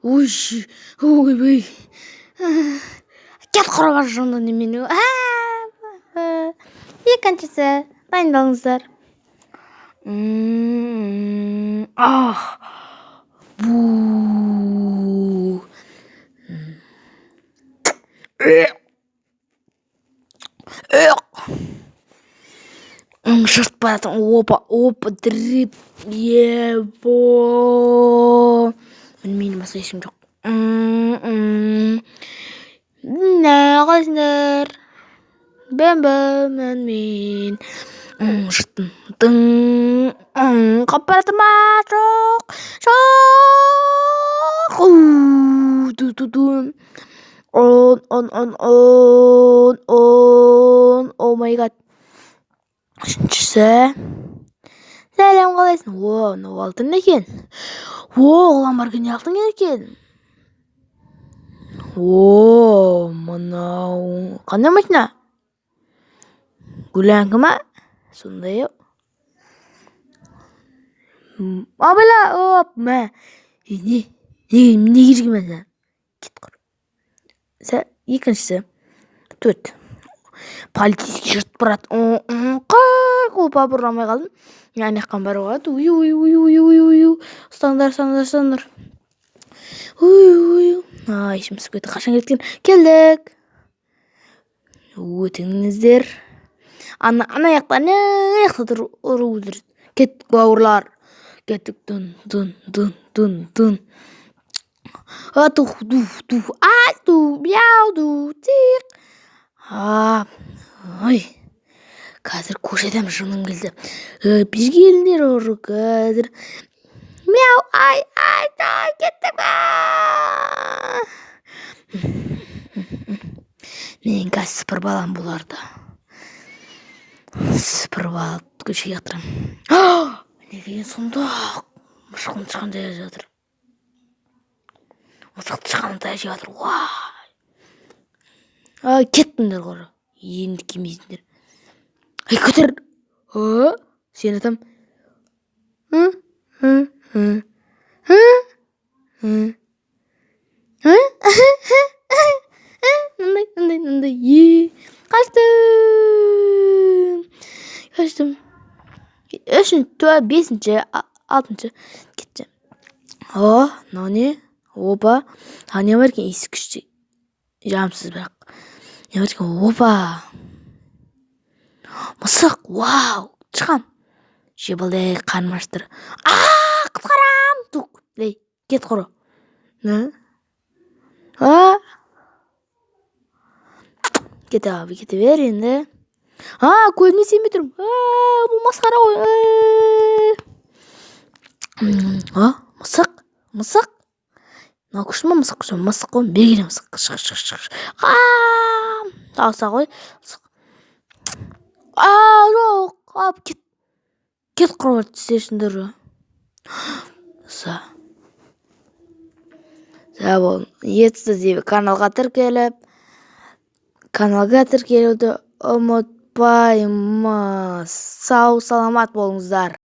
Ой, ойбай. Кет құрыға жынды немене. Екіншісі, дайындалыңыздар. Бу. Жұрт баратын. Опа, діріп. Ебо. Менің басқа ешкім жоқ. Қалайсыңдар? Мен. Жұрттың. Қаппаратыр ма? Жоқ. О май гад. Үшіншісі. Сәлем, қалайсың? Мынау алтын екен. Оғлан бар күн алтын екен. Мынау қандай машина? Гүләңкі ма? Сондай. Абыла, мә. Не керегі мәзі? Кет құр. Екіншісі. 4. Полицейский жұрт барады. Опа, бұрламай қалдым. Яғни аққан бар оғады. Ұстаңдар. Ешіміз көйті қашан кеткен? Келдік. Өтіңіздер. Ана аяқта тұр ұрудыр. Кеттік бауырлар. Кеттік дұн. Мяуду, тиқ. Қазір көшеден жыным келді. Bir gelдер ұры қазір. Мяу, кеттік ба. Мен қазір сыпыр балам бұларды. Сыпыр балып көшеге ақтырам. Неге сонда мұшқын шыққандай жатыр. Мысықты шыққандай жатыр. Кеттіңдер қоры. Енді кемейсіңдер. Көтер. Сен атам. Нандай. Қаштым. 3, 4, 5, 6 кетті. Мынау не? Опа. Не бар екен? Есі күшті. Жамсыз бірақ. Не бар екен? Опа. Мысық. Вау. Шығам. Жебілдей қармаштыр. Құтқарам. Кет құры. Кете бер енді. Көзіме сенбей тұрмын. Бұл масқара ғой. Мысық. Мынау күшті ма мысық күшті? Мысық қой. Бергелі мысық. Шық. Тауса ғой. Жоқ. Кет құры түсесіңдер. Bon, етсіз каналға тіркелуді ұмытпаймыз. Сау саламат болыңыздар.